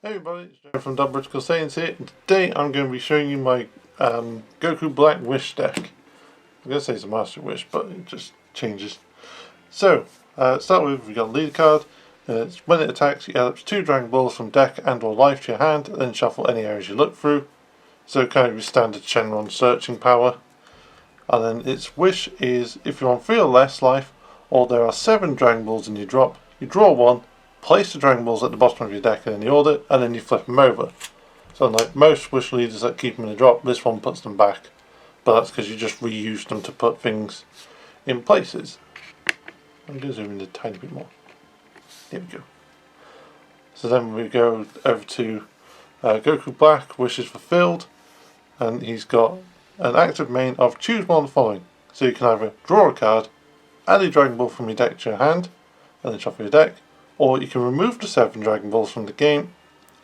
Hey everybody, it's Joe from Britical Saiyans here, and today I'm going to be showing you my Goku Black Wish deck. I'm going to say it's a Master Wish, but it just changes. So, start with, we've got a leader card. When it attacks, you add up to 2 Dragon Balls from deck and or life to your hand, then shuffle any areas you look through. So kind of your standard Shenron searching power. And then its wish is, if you're on 3 or less life, or there are 7 Dragon Balls in your drop, you draw 1, place the Dragon Balls at the bottom of your deck in the order, and then you flip them over. So like most Wish leaders that keep them in the drop, this one puts them back. But that's because you just reuse them to put things in places. I'm going to zoom in a tiny bit more. There we go. So then we go over to Goku Black, Wishes Fulfilled. And he's got an active main of choose one of the following. So you can either draw a card, add a Dragon Ball from your deck to your hand, and then shuffle your deck. Or you can remove the 7 Dragon Balls from the game.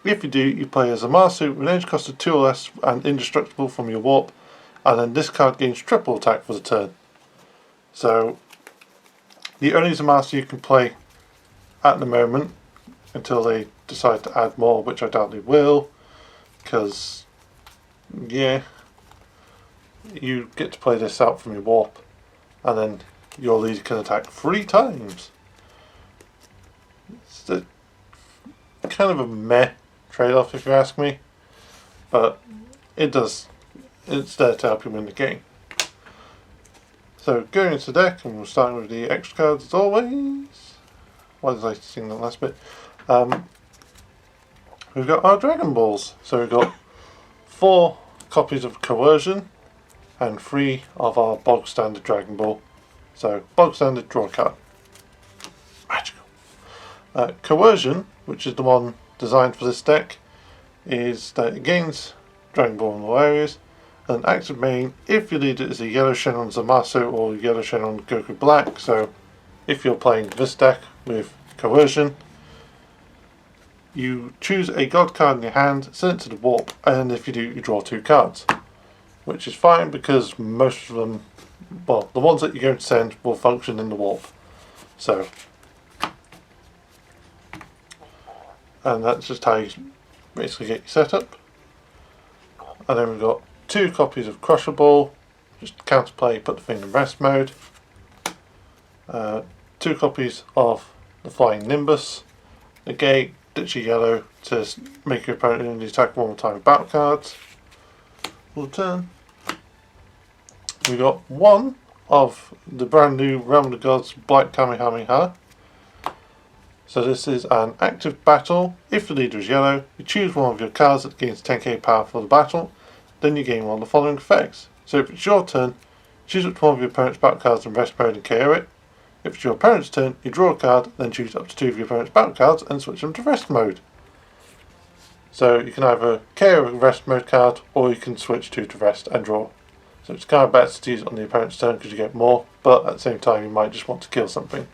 If you do, you play as a Masu with an edge cost of 2 or less and indestructible from your warp, and then this card gains triple attack for the turn. So, the only Zamasu you can play at the moment, until they decide to add more, which I doubt they will, because, yeah, you get to play this out from your warp, and then your leader can attack 3 times. It's kind of a meh trade-off if you ask me, but it's there to help you win the game. So going into the deck, and we'll start with the extra cards as always. Why did I sing that last bit? We've got our Dragon Balls. So we've got 4 copies of Coercion and 3 of our bog standard Dragon Ball. So bog standard, draw a card. Magical. Coercion, which is the one designed for this deck, is that it gains Dragon Ball in all areas. And active main, if your leader is a yellow Shenron Zamasu or yellow Shenron Goku Black, so if you're playing this deck with Coercion, you choose a God card in your hand, send it to the warp, and if you do, you draw 2 cards. Which is fine because most of them, well, the ones that you're going to send will function in the warp. So, and that's just how you basically get your setup. And then we've got 2 copies of Crusher Ball, just counterplay, put the thing in rest mode. 2 copies of the Flying Nimbus, negate, ditch your yellow to make your opponent only attack 1 more time with battle cards. Full turn. We've got 1 of the brand new Realm of the Gods Black Kamehameha. So this is an active battle. If the leader is yellow, you choose one of your cards that gains 10k power for the battle, then you gain one of the following effects. So if it's your turn, choose which one of your opponent's battle cards in rest mode and KO it. If it's your opponent's turn, you draw a card, then choose up to 2 of your opponent's battle cards and switch them to rest mode. So you can either KO a rest mode card, or you can switch 2 to rest and draw. So it's kind of better to use it on the opponent's turn because you get more, but at the same time you might just want to kill something.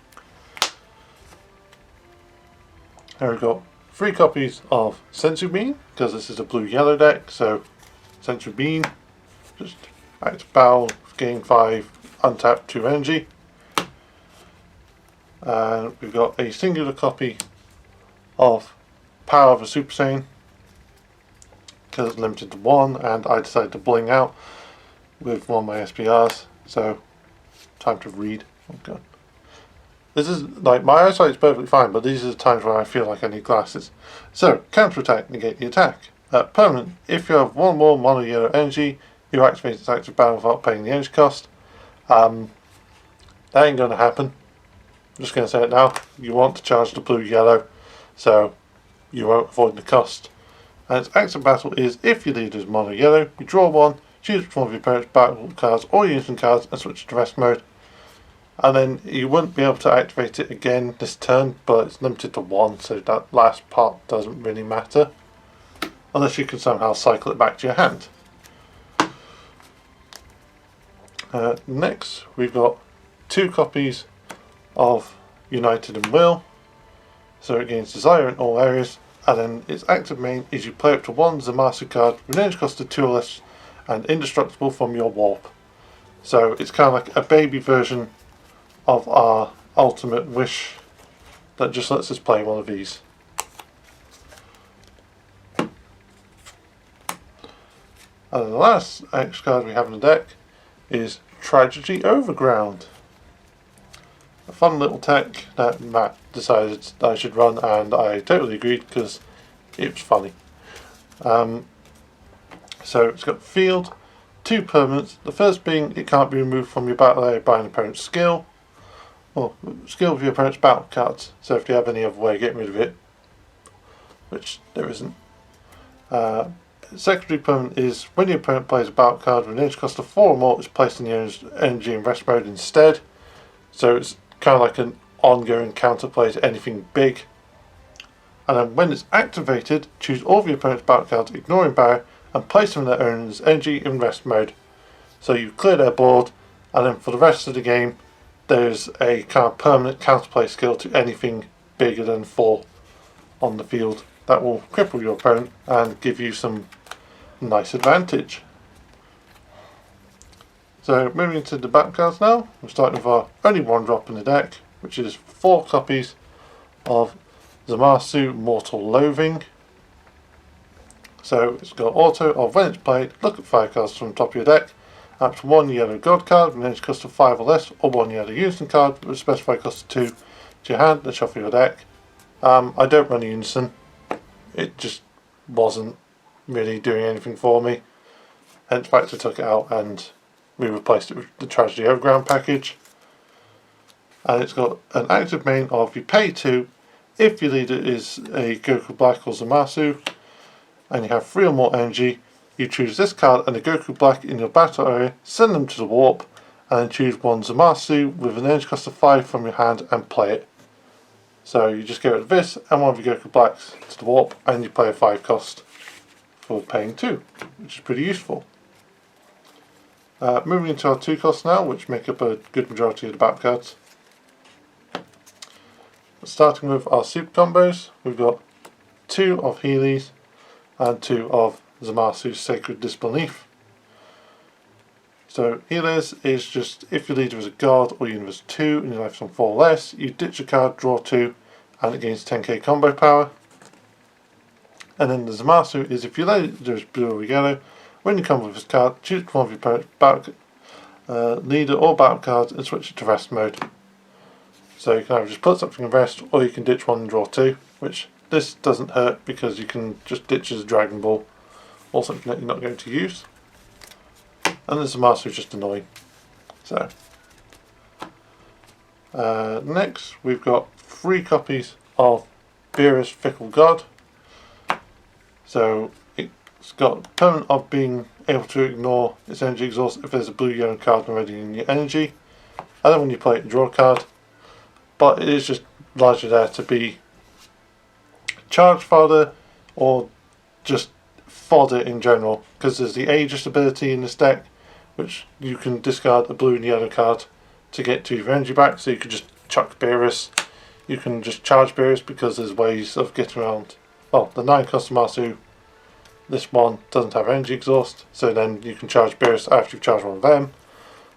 Here we've got 3 copies of Sensu Bean, because this is a blue-yellow deck, so Sensu Bean, just active battle, gain 5, untap 2 energy. And we've got a singular copy of Power of a Super Saiyan, because it's limited to 1, and I decided to bling out with one of my SPRs, so time to read. Oh god. This is, like, my eyesight is perfectly fine, but these are the times where I feel like I need glasses. So, counter-attack, negate the attack. Permanent, if you have 1 more mono yellow energy, you activate its active battle without paying the energy cost. That ain't going to happen. I'm just going to say it now. You want to charge the blue-yellow, so you won't avoid the cost. And its active battle is, if your leader is mono yellow, you draw 1, choose which one of your opponent's battle cards or using cards and switch to rest mode. And then you wouldn't be able to activate it again this turn, but it's limited to 1, so that last part doesn't really matter. Unless you can somehow cycle it back to your hand. Next, we've got 2 copies of United in Will. So it gains Desire in all areas, and then its active main is you play up to 1 Zamasu card with an energy cost of 2 or less and indestructible from your warp. So it's kind of like a baby version of our ultimate wish that just lets us play one of these. And then the last extra card we have in the deck is Tragedy Overground. A fun little tech that Matt decided I should run, and I totally agreed because it was funny. So it's got field, 2 permanents. The first being it can't be removed from your battle area by an opponent's skill, or skill of your opponent's battle cards. So if you have any other way of getting rid of it, which there isn't. Secondary permanent is when your opponent plays a battle card with an energy cost of 4 or more, it's placed in the energy and rest mode instead. So it's kind of like an ongoing counterplay to anything big. And then when it's activated, choose all of your opponent's battle cards, ignoring barrier, and place them in their own energy and rest mode. So you clear their board, and then for the rest of the game, there's a kind of permanent counterplay skill to anything bigger than 4 on the field that will cripple your opponent and give you some nice advantage. So moving into the back cards now, we're starting with our only 1 drop in the deck, which is 4 copies of Zamasu Mortal Loathing. So it's got auto of when it's played, look at 5 cards from the top of your deck, add 1 yellow god card with an energy cost of 5 or less, or 1 yellow unison card with a specified cost of 2 to your hand, then shuffle your deck. I don't run a unison, it just wasn't really doing anything for me, hence back to took it out and we replaced it with the Tragedy Overground package. And it's got an active main of you pay 2 if your leader is a Goku Black or Zamasu, and you have 3 or more energy, you choose this card and a Goku Black in your battle area, send them to the warp, and then choose 1 Zamasu with an energy cost of 5 from your hand and play it. So you just get rid of this and 1 of your Goku Blacks to the warp, and you play a 5 cost for paying 2, which is pretty useful. Moving into our 2 costs now, which make up a good majority of the back cards. Starting with our super combos, we've got 2 of Healy's and 2 of Zamasu's Sacred Disbelief. So Healers is just if your leader is a god or universe 2 and your life's on 4 or less, you ditch a card, draw 2, and it gains 10k combo power. And then the Zamasu is if your leader is blue or yellow, when you come with this card, choose 1 of your opponent's battle, leader or battle cards and switch it to rest mode. So you can either just put something in rest, or you can ditch 1 and draw 2, which this doesn't hurt because you can just ditch as a Dragon Ball or something that you're not going to use. And the Zamasu is just annoying. So next we've got 3 copies of Beerus Fickle God. So it's got permanent of being able to ignore its energy exhaust if there's a blue yellow card already in your energy, and then when you play it, draw a card. But it is just largely there to be charge fodder or just fodder in general, because there's the Aegis ability in this deck, which you can discard a blue and yellow card to get 2 of your energy back. So you could just chuck Beerus, you can just charge Beerus because there's ways of getting around. Well, the 9 cost Masu, this one doesn't have energy exhaust, so then you can charge Beerus after you've charged 1 of them,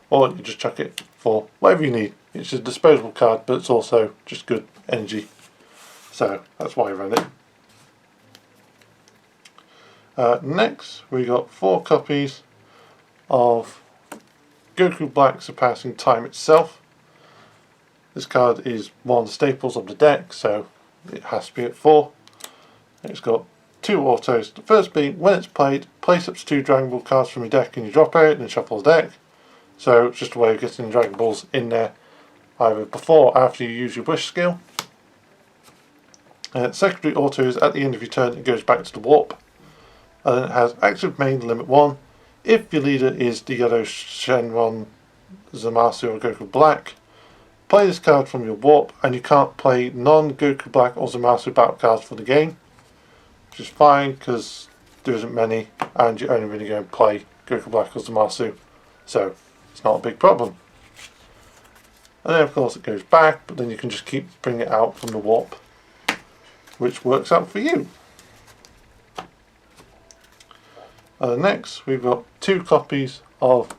or you just chuck it for whatever you need. It's a disposable card, but it's also just good energy, so that's why I ran it. Next we got 4 copies of Goku Black Surpassing Time Itself. This card is one of the staples of the deck, so it has to be at 4. It's got 2 autos. The first being when it's played, place up to 2 Dragon Ball cards from your deck in your drop area and then shuffle the deck. So it's just a way of getting Dragon Balls in there either before or after you use your wish skill. Secondary auto is at the end of your turn, it goes back to the warp. And then it has active main limit 1. If your leader is the yellow Shenron, Zamasu or Goku Black, play this card from your warp, and you can't play non-Goku Black or Zamasu battle cards for the game, which is fine because there isn't many and you're only really going to play Goku Black or Zamasu, so it's not a big problem. And then of course it goes back, but then you can just keep bringing it out from the warp, which works out for you. Next we've got 2 copies of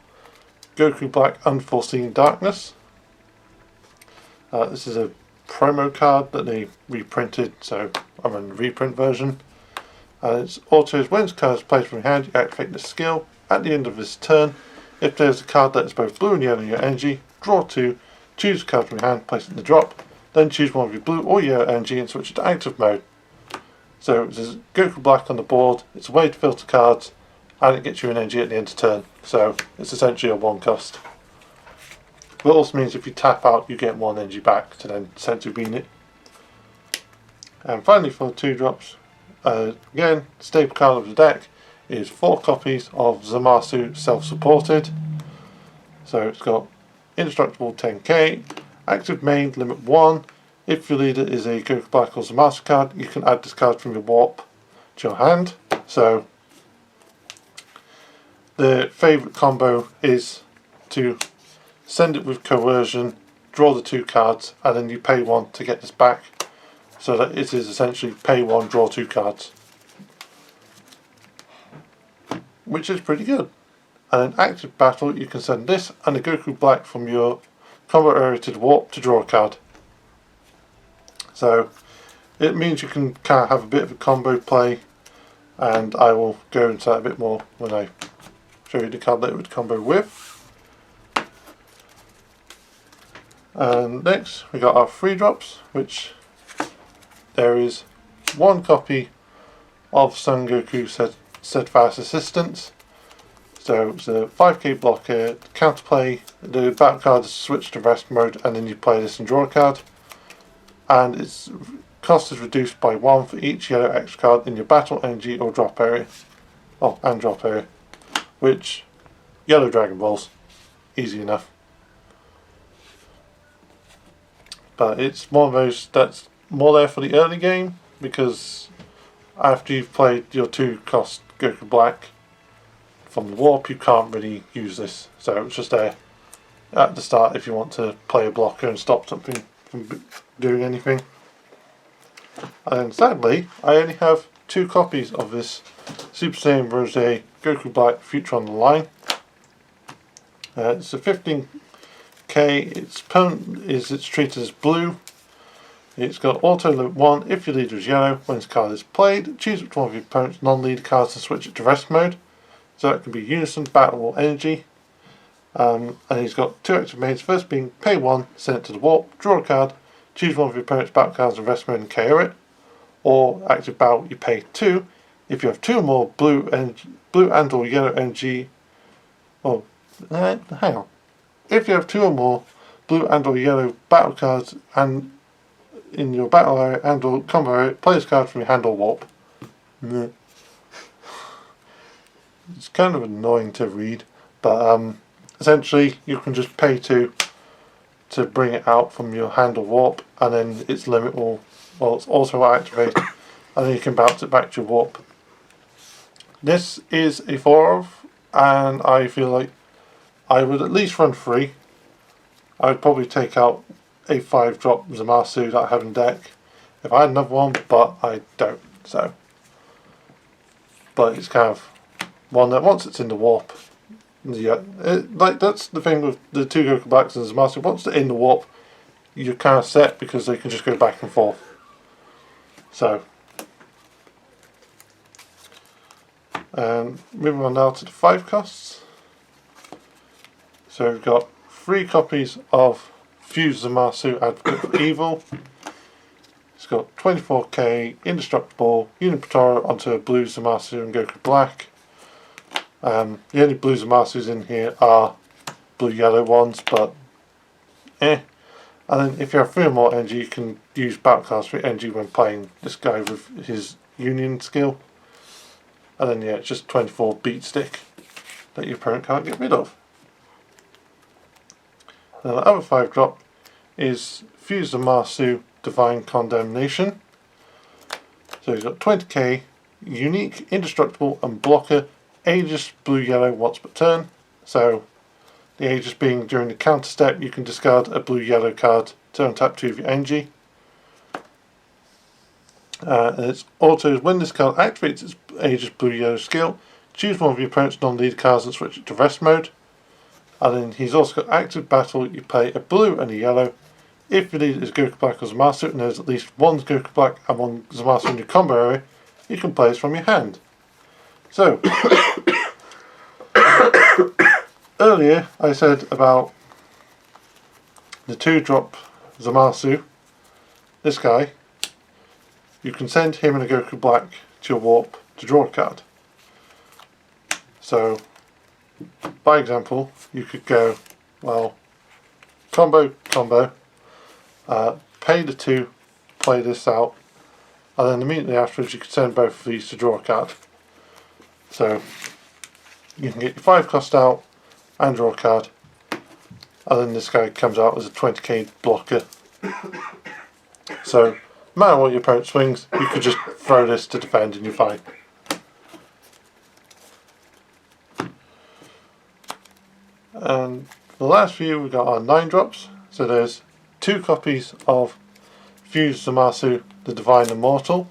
Goku Black Unforeseen Darkness. This is a promo card that they reprinted, so I'm in the reprint version. And its autos when this card is played from your hand, you activate the skill. At the end of this turn, if there's a card that is both blue and yellow in your energy, draw 2, choose a card from your hand, place it in the drop, then choose one of your blue or yellow energy and switch it to active mode. So there's Goku Black on the board, it's a way to filter cards, and it gets you an energy at the end of turn. So it's essentially a 1 cost. But it also means if you tap out, you get 1 energy back to then send to bean it. And finally for 2 drops, again, staple card of the deck is 4 copies of Zamasu self-supported. So it's got indestructible 10k, active main limit 1. If your leader is a Goku Black or Zamasu card, you can add this card from your warp to your hand. So the favourite combo is to send it with coercion, draw the 2 cards, and then you pay 1 to get this back. So that it is essentially pay 1, draw 2 cards. Which is pretty good. And in active battle you can send this and a Goku Black from your combat area to the warp to draw a card. So it means you can kind of have a bit of a combo play, and I will go into that a bit more when I show you the card that it would combo with. And next we got our 3 drops, which there is 1 copy of Son Goku Steadfast Assistance. So it's a 5k blocker, counterplay, the battle card is switched to rest mode, and then you play this and draw a card. And its cost is reduced by 1 for each yellow X card in your battle, energy or drop area. Oh, and drop area. Which, yellow Dragon Balls, easy enough. But it's one of those that's more there for the early game, because after you've played your 2 cost Goku Black from the warp, you can't really use this. So it's just there at the start if you want to play a blocker and stop something from doing anything. And sadly, I only have 2 copies of this Super Saiyan Rose Goku Black Future on the Line. It's a 15k, its opponent it's treated as blue. It's got auto limit 1, if your leader is yellow, when this card is played, choose which one of your opponent's non-leader cards and switch it to rest mode. So it can be Unison, Battle or Energy. And he's got 2 active mains, first being pay 1, send it to the warp, draw a card, choose one of your opponent's battle cards and rest mode and KO it. Or active battle, you pay 2. If you have 2 or more blue and or yellow energy, hang on. If you have 2 or more blue and or yellow battle cards and in your battle area and or combo area, play this card from your hand or warp. It's kind of annoying to read, but essentially you can just pay 2 to bring it out from your hand or warp, and then its limit will, it's also activate, and then you can bounce it back to your warp. This is a 4 of, and I feel like I would at least run 3. I would probably take out a 5 drop Zamasu that I have in deck if I had another one, but I don't. So, but it's kind of one that once it's in the warp, yeah, like that's the thing with the 2 Goku Blacks and Zamasu. Once they're in the warp, you're kind of set because they can just go back and forth. So, moving on now to the 5 costs. So we've got 3 copies of Fuse Zamasu Advocate for Evil. It's got 24k, Indestructible, Uniprotoro onto a blue Zamasu and Goku Black. The only blue Zamasus in here are blue-yellow ones, but And then if you have 3 or more energy, you can use battle cards for energy when playing this guy with his Union skill. And then yeah, it's just 24 beat stick that your opponent can't get rid of. Now the other 5 drop is Fuse Zamasu Divine Condemnation. So he's got 20k, unique, indestructible and blocker, Aegis blue-yellow once per turn. So the Aegis being during the counter step, you can discard a blue-yellow card to untap 2 of your energy. And its autos, when this card activates its Aegis blue-yellow skill, choose one of your opponent's non-leader cards and switch it to rest mode. And then he's also got active battle, you play a blue and a yellow. If your leader is Goku Black or Zamasu and there's at least 1 Goku Black and 1 Zamasu in your combo area, you can play this from your hand. So, earlier I said about the 2-drop Zamasu, this guy, you can send him and a Goku Black to your warp to draw a card. So, by example, you could go, well, combo, pay the 2, play this out, and then immediately afterwards you could send both of these to draw a card. So, you can get your 5 cost out and draw a card, and then this guy comes out as a 20k blocker. So, no matter what your opponent swings, you could just throw this to defend and you're fine. And the last few we've got our 9-drops. So there's 2 copies of Fused Zamasu, the Divine Immortal.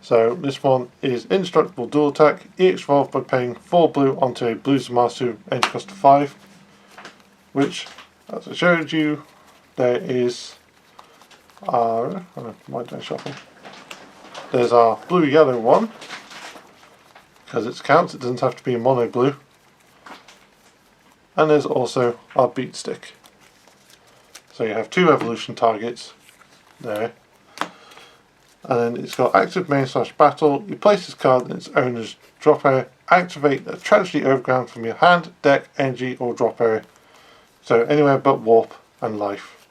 So this one is Indestructible Dual Attack, EX evolved by paying 4 blue onto a blue Zamasu, energy cost of 5. Which, as I showed you, there is our, why did I shuffle? There's our blue-yellow one, because it counts, it doesn't have to be a mono blue. And there's also our beat stick. So you have 2 evolution targets there. And then it's got active main / battle. You place this card in its owner's drop area. Activate a tragedy overground from your hand, deck, energy, or drop area. So anywhere but warp and life.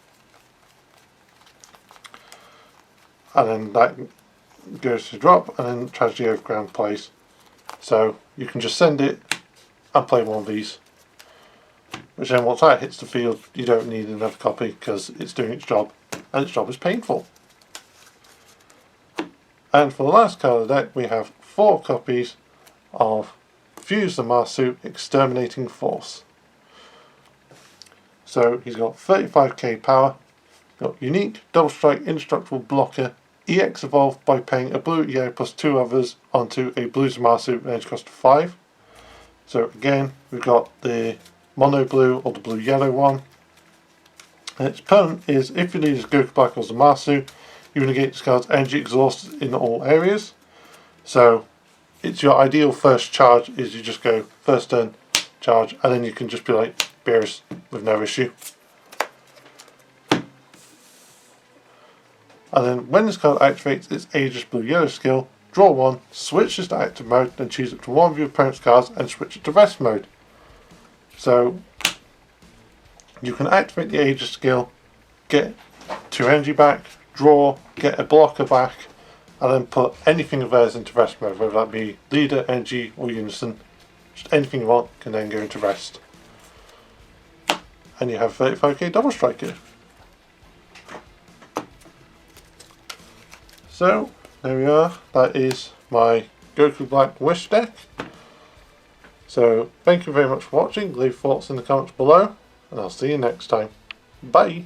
And then that goes to drop, and then tragedy overground plays. So you can just send it and play one of these. Which then once that hits the field, you don't need another copy because it's doing its job, and its job is painful. And for the last card of the deck, we have 4 copies of Fuse Zamasu Exterminating Force. So he's got 35k power, got unique, double strike, indestructible blocker, EX evolved by paying a blue yellow plus 2 others onto a blue Zamasu, energy cost of 5. So again, we've got the mono blue or the blue yellow one. And its permanent is if you lead as Goku Black or Zamasu, you negate this card's energy exhausted in all areas. So it's your ideal first charge is you just go first turn, charge, and then you can just be like Beerus with no issue. And then when this card activates its Aegis Blue Yellow skill, draw 1, switch this to active mode, then choose up to 1 of your opponent's cards and switch it to rest mode. So you can activate the Aegis skill, get 2 energy back, draw, get a blocker back, and then put anything of theirs into rest mode, whether that be leader, energy, or unison. Just anything you want can then go into rest. And you have 35k double striker. So there we are, that is my Goku Black Wish deck. So thank you very much for watching, leave thoughts in the comments below, and I'll see you next time. Bye!